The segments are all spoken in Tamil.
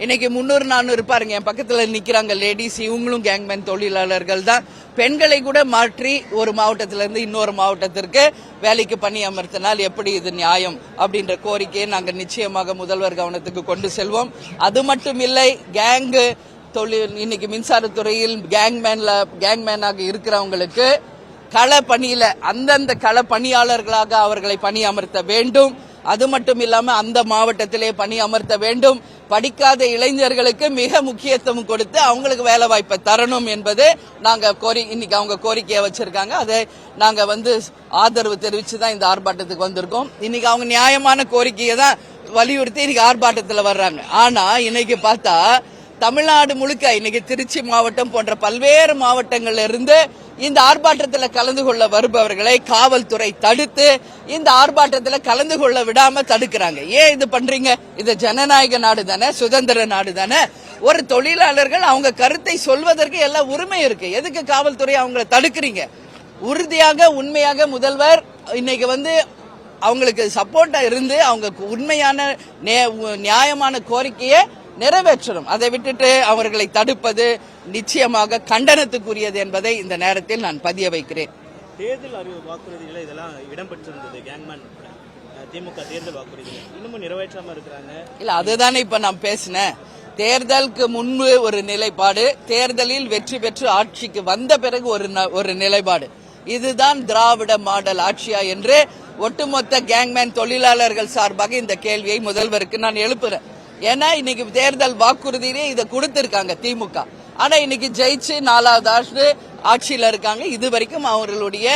இன்னைக்கு 300-400 பாருங்க என் பக்கத்துல நிக்கிறாங்க லேடிஸ், இவங்களும் கேங்மேன் தொழிலாளர்கள் தான். பெண்களை கூட மாற்றி ஒரு மாவட்டத்திலிருந்து இன்னொரு மாவட்டத்திற்கு வேலைக்கு பணி அமர்த்தினால் எப்படி இது நியாயம் அப்படின்ற கோரிக்கையை நாங்கள் நிச்சயமாக முதல்வர் கவனத்துக்கு கொண்டு செல்வோம். அது மட்டும் இல்லை, கேங்கு தொழில் இன்னைக்கு மின்சாரத்துறையில் கேங்மேனாக இருக்கிறவங்களுக்கு கள பணியில அந்தந்த கள பணியாளர்களாக அவர்களை பணி அமர்த்த வேண்டும். அது மட்டும் இல்லாம அந்த மாவட்டத்திலே பணி அமர்த்த வேண்டும். படிக்காத இளைஞர்களுக்கு மிக முக்கியத்துவம் கொடுத்து அவங்களுக்கு வேலை வாய்ப்பை தரணும் என்பது நாங்க இன்னைக்கு அவங்க கோரிக்கையை வச்சிருக்காங்க. அதை நாங்க ஆதரவு தெரிவிச்சு தான் இந்த ஆர்ப்பாட்டத்துக்கு வந்திருக்கோம். இன்னைக்கு அவங்க நியாயமான கோரிக்கையை தான் வலியுறுத்தி இன்னைக்கு ஆர்ப்பாட்டத்தில் வர்றாங்க. ஆனா இன்னைக்கு பார்த்தா தமிழ்நாடு முழுக்க இன்னைக்கு திருச்சி மாவட்டம் போன்ற பல்வேறு மாவட்டங்கள்ல இருந்து இந்த ஆர்ப்பாட்டத்தில் கலந்து கொள்ள வருபவர்களை காவல்துறை தடுத்து இந்த ஆர்ப்பாட்டத்தில் கலந்து கொள்ள விடாம தடுக்கிறாங்க. ஏன் இது பண்றீங்க? இது ஜனநாயக நாடு தானே, சுதந்திர நாடு தானே. ஒரு தொழிலாளர்கள் அவங்க கருத்தை சொல்வதற்கு எல்லா உரிமை இருக்கு. எதுக்கு காவல்துறை அவங்களை தடுக்கிறீங்க? உறுதியாக உண்மையாக முதல்வர் இன்னைக்கு அவங்களுக்கு சப்போர்ட்டா இருந்து அவங்க உண்மையான நியாயமான கோரிக்கையை நிறைவேற்றணும். அதை விட்டுட்டு அவர்களை தடுப்பது நிச்சயமாக கண்டனத்துக்குரியது என்பதை இந்த நேரத்தில் நான் பதிய வைக்கிறேன். தேர்தல் வாக்குறுதிகள் இதெல்லாம் இடம்பெற்றிருந்தது. கேங்மேன் திமுக தேர்தல் வாக்குறுதிகள் இன்னமும் நிறைவேற்றாம இருக்கிறாங்க. இல்ல, அதுதானே இப்ப நான் பேசினேன். தேர்தலுக்கு முன்பு ஒரு நிலைப்பாடு, தேர்தலில் வெற்றி பெற்று ஆட்சிக்கு வந்த பிறகு ஒரு நிலைப்பாடு. இதுதான் திராவிட மாடல் ஆட்சியா என்று ஒட்டுமொத்த கேங்மேன் தொழிலாளர்கள் சார்பாக இந்த கேள்வியை முதல்வருக்கு நான் எழுப்புறேன். ஏன்னா இன்னைக்கு தேர்தல் வாக்குறுதியிலே இதை கொடுத்திருக்காங்க திமுக. ஆனா இன்னைக்கு ஜெயிச்சு 4வது ஆட்சியில இருக்காங்க. இதுவரைக்கும் அவர்களுடைய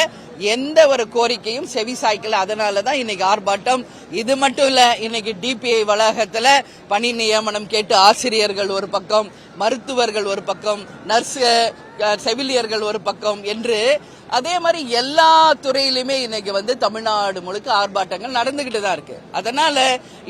எந்த ஒரு கோரிக்கையும் செவி சாய்க்கல. அதனாலதான் இன்னைக்கு ஆர்ப்பாட்டம். இது மட்டும் இல்ல, இன்னைக்கு டிபிஐ வளாகத்துல பணி நியமனம் கேட்டு ஆசிரியர்கள் ஒரு பக்கம், மருத்துவர்கள் ஒரு பக்கம், நர்ஸ் செவிலியர்கள் ஒரு பக்கம் என்று அதே மாதிரி எல்லா துறையிலுமே இன்னைக்கு தமிழ்நாடு முழுக்க ஆர்ப்பாட்டங்கள் நடந்துகிட்டு தான் இருக்கு. அதனால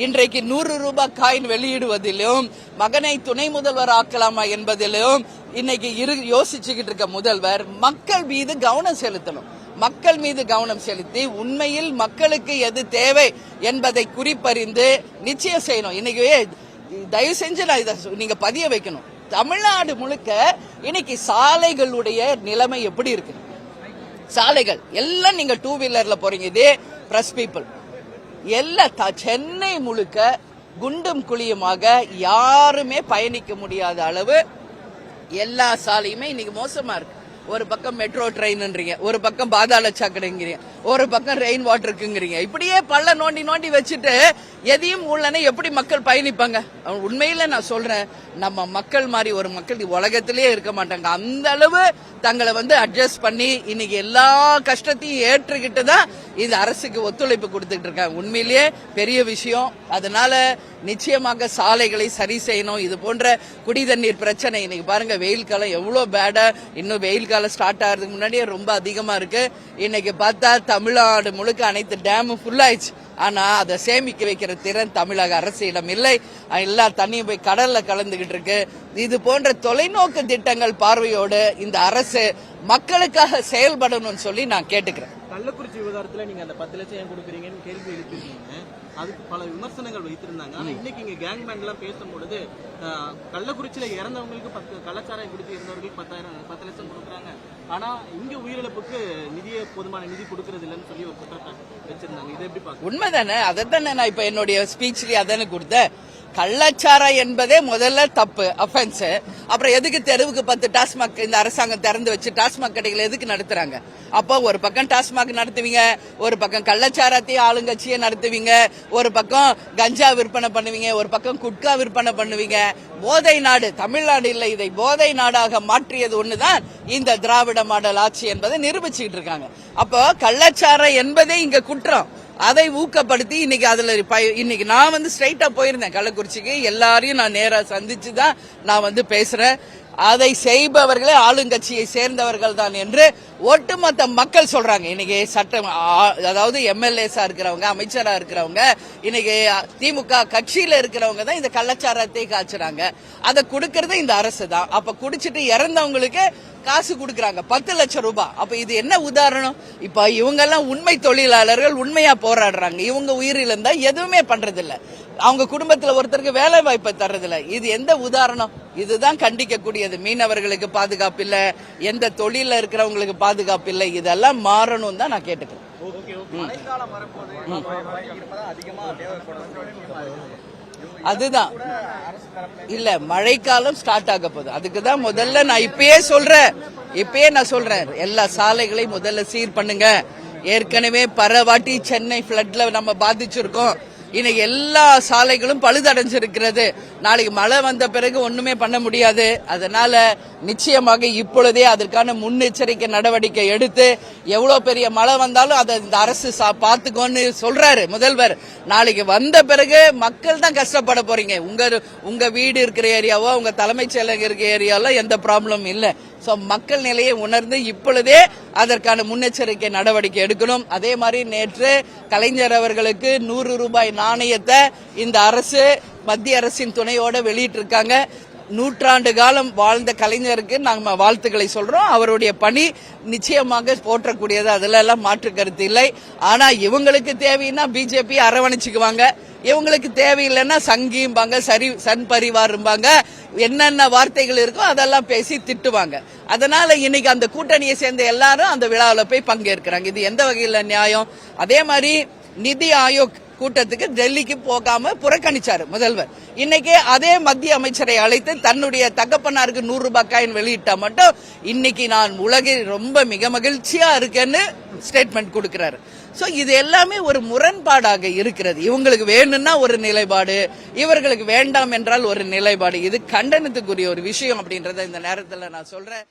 இன்றைக்கு 100 ரூபாய் காயின் வெளியிடுவதிலும் மகனை துணை முதல்வர் ஆக்கலாமா என்பதிலும் இன்னைக்கு யோசிச்சுக்கிட்டு இருக்க முதல்வர் மக்கள் மீது கவனம் செலுத்தணும். மக்கள் மீது கவனம் செலுத்தி உண்மையில் மக்களுக்கு எது தேவை என்பதை குறிப்பறிந்து நிச்சயம் செய்யணும். இன்னைக்கு தயவு செஞ்சு நான் இதை நீங்க பதிய வைக்கணும். தமிழ்நாடு முழுக்க இன்னைக்கு சாலைகளுடைய நிலைமை எப்படி இருக்கு? சாலைகள் எல்லாம் நீங்க 2 வீலர்ல போறீங்க. இதே பிரஸ் பீப்புள் எல்லாம் சென்னை முழுக்க குண்டும் குழியுமாக யாருமே பயணிக்க முடியாத அளவு எல்லா சாலையுமே இன்னைக்கு மோசமா இருக்கு. ஒரு பக்கம் மெட்ரோ ட்ரெயின்ன்றீங்க, ஒரு பக்கம் பாதாள சாக்கடைங்கிறீங்க, ஒரு பக்கம் ரெயின் வாட்டருக்குங்கிறீங்க. இப்படியே பள்ள நோண்டி நோண்டி வச்சுட்டு எதையும் உள்ளனே எப்படி மக்கள் பயணிப்பாங்க? உண்மையில நான் சொல்றேன், நம்ம மக்கள் மாதிரி ஒரு மக்கள் உலகத்திலேயே இருக்க மாட்டாங்க. அந்த அளவு தங்களை அட்ஜஸ்ட் பண்ணி இன்னைக்கு எல்லா கஷ்டத்தையும் ஏற்றுக்கிட்டு தான் இந்த அரசுக்கு ஒத்துழைப்பு கொடுத்துட்டு இருக்காங்க. உண்மையிலேயே பெரிய விஷயம். அதனால நிச்சயமாக சாலைகளை சரி செய்யணும். இது போன்ற குடி தண்ணீர் பிரச்சனை இன்னைக்கு பாருங்க, வெயில் காலம் எவ்வளவு பேடா, இன்னும் வெயில் காலம் ஸ்டார்ட் ஆகிறதுக்கு முன்னாடியே ரொம்ப அதிகமா இருக்கு. இன்னைக்கு பார்த்தா தமிழ்நாடு முழுக்க அனைத்து டேமும் ஃபுல் ஆயிடுச்சு. ஆனா அதை சேமிக்க வைக்கிற திறன் தமிழக அரசிடம் இல்லை. எல்லா தண்ணியும் போய் கடல்ல கலந்துகிட்டு இருக்கு. இது போன்ற தொலைநோக்கு திட்டங்கள் பார்வையோடு இந்த அரசு மக்களுக்காக செயல்படணும்னு சொல்லி நான் கேட்டுக்கிறேன். கள்ளக்குறிச்சி விவகாரத்துல நீங்க அந்த 10 லட்சம் ஏன் கொடுக்குறீங்கன்னு கேள்வி எழுப்பிருக்கீங்க. அதுக்கு பல விமர்சனங்கள் வைத்திருந்தாங்க. ஆனா இன்னைக்கு இங்க கேங்மேன் எல்லாம் பேசும்பொழுது கள்ளக்குறிச்சியில இறந்தவங்களுக்கு கள்ளச்சாராயம் குடித்து இருந்தவர்களுக்கு 10 லட்சம் கொடுக்குறாங்க. ஆனா இங்க உயிரிழப்புக்கு போதுமான நிதி கொடுக்கறது இல்லைன்னு சொல்லி ஒரு குற்றச்சாட்டு வச்சிருந்தாங்க. இதை எப்படி பாக்க? உண்மைதானே, அதைத்தானே நான் இப்ப என்னுடைய ஸ்பீச்லயே அதானே கொடுத்தேன். கள்ளச்சாராயம் என்பதே முதல்ல தப்பு, அஃபென்ஸ். அப்புறம் எதுக்கு தெருவுக்கு 10 டாஸ்மாக் இந்த அரசாங்கம் திறந்து வச்சு டாஸ்மாக் கடைகளை எதுக்கு நடத்துறாங்க? அப்போ ஒரு பக்கம் டாஸ்மாக் நடத்துவீங்க, ஒரு பக்கம் கள்ளச்சாரத்தையும் ஆளுங்கட்சியை நடத்துவீங்க, ஒரு பக்கம் கஞ்சா விற்பனை பண்ணுவீங்க, ஒரு பக்கம் குட்கா விற்பனை பண்ணுவீங்க. போதை நாடு தமிழ்நாடு இல்லை, இதை போதை நாடாக மாற்றியது ஒண்ணுதான் இந்த திராவிட மாடல் ஆட்சி என்பதை நிரூபிச்சுட்டு இருக்காங்க. அப்போ கள்ளச்சாரம் என்பதே இங்க குற்றம். அதை ஊக்கப்படுத்தி இன்னைக்கு நான் ஸ்ட்ரைட்டா போயிருந்தேன் கள்ளக்குறிச்சிக்கு. எல்லாரையும் நான் நேரா சந்திச்சு தான் நான் பேசுறேன். அதை செய்பவர்களே ஆளுங்கட்சியை சேர்ந்தவர்கள் தான் என்று ஒட்டுமொத்த மக்கள் சொல்றாங்க. இன்னைக்கு சட்டம், அதாவது எம்எல்ஏஸா இருக்கிறவங்க, அமைச்சரா இருக்கிறவங்க, இன்னைக்கு திமுக கட்சியில இருக்கிறவங்க தான் இந்த கள்ளச்சாரத்தை காய்ச்சுறாங்க. அதை கொடுக்கறது இந்த அரசு தான். அப்ப குடிச்சிட்டு இறந்தவங்களுக்கு காசு கொடுக்கறாங்க 10 லட்சம் ரூபாய். அப்ப இது என்ன உதாரணம்? இப்ப இவங்க எல்லாம் உண்மை தொழிலாளர்கள், உண்மையா போராடுறாங்க. இவங்க உயிரிழந்தா எதுவுமே பண்றது இல்ல. அவங்க குடும்பத்துல ஒருத்தருக்கு வேலை வாய்ப்பை தர்றதில்ல. இது எந்த உதாரணம்? இதுதான் கண்டிக்கக்கூடியது. மீனவர்களுக்கு பாதுகாப்பு இல்ல, எந்த தொழில இருக்கிறவங்களுக்கு பாதுகாப்பு இல்ல. இதெல்லாம் மாறணும் தான் நான் கேட்டுக்கிறேன். அதுதான் இல்ல, மழைக்காலம் ஸ்டார்ட் ஆக போகுது. அதுக்குதான் முதல்ல நான் இப்பயே சொல்றேன், எல்லா சாலைகளையும் முதல்ல சீர் பண்ணுங்க. ஏற்கனவே பரவாட்டி சென்னை பிளட்ல நம்ம பாதிச்சிருக்கோம். இன்னைக்கு எல்லா சாலைகளும் பழுதடைஞ்சிருக்கிறது. நாளைக்கு மழை வந்த பிறகு ஒண்ணுமே பண்ண முடியாது. அதனால நிச்சயமாக இப்பொழுதே அதற்கான முன்னெச்சரிக்கை நடவடிக்கை எடுத்து, எவ்வளவு பெரிய மழை வந்தாலும் அதை இந்த அரசு பாத்துக்கோன்னு சொல்றாரு முதல்வர். நாளைக்கு வந்த பிறகு மக்கள் தான் கஷ்டப்பட போறீங்க. உங்க வீடு இருக்கிற ஏரியாவோ, உங்க தலைமைச் செயலகம் இருக்கிற ஏரியாவோ எந்த ப்ராப்ளம் இல்ல. சோ மக்கள் நிலையை உணர்ந்து இப்பொழுதே அதற்கான முன்னெச்சரிக்கை நடவடிக்கை எடுக்கணும். அதே மாதிரி நேற்று கலைஞர் அவர்களுக்கு 100 ரூபாய் நாணயத்தை இந்த அரசு மத்திய அரசின் துணையோட வெளியிட்டிருக்காங்க. 100 ஆண்டு காலம் வாழ்ந்த கலைஞருக்கு நாங்க வாழ்த்துக்களை சொல்றோம். அவருடைய பணி நிச்சயமாக போற்றக்கூடியது, அதுல எல்லாம் மாற்று கருத்து இல்லை. ஆனா இவங்களுக்கு தேவைன்னா பிஜேபி அரவணைச்சுக்குவாங்க, இவங்களுக்கு தேவையில்லைன்னா சங்கிம்பாங்க, சன் பரிவாரும்பாங்க, என்னென்ன வார்த்தைகள் இருக்கோ அதெல்லாம் பேசி திட்டுவாங்க. அதனால இன்னைக்கு அந்த கூட்டணியை சேர்ந்த எல்லாரும் அந்த விழாவில் போய் பங்கேற்கிறாங்க. இது எந்த வகையில் நியாயம்? அதே மாதிரி நிதி ஆயோக் கூட்டத்துக்கு டெல்லிக்கு போகாம புறக்கணிச்சாரு முதல்வர். இன்னைக்கு அதே மத்திய அமைச்சரை அழைத்து தன்னுடைய தகப்பனாருக்கு 100 ரூபாய் காயின் வெளியிட்டா மட்டும் இன்னைக்கு நான் உலகில் ரொம்ப மிக மகிழ்ச்சியா இருக்கேன்னு ஸ்டேட்மெண்ட் கொடுக்கிறாரு. சோ இது எல்லாமே ஒரு முரண்பாடாக இருக்கிறது. இவங்களுக்கு வேணும்னா ஒரு நிலைப்பாடு, இவர்களுக்கு வேண்டாம் என்றால் ஒரு நிலைப்பாடு. இது கண்டனத்துக்குரிய ஒரு விஷயம் அப்படின்றத இந்த நேரத்தில் நான் சொல்றேன்.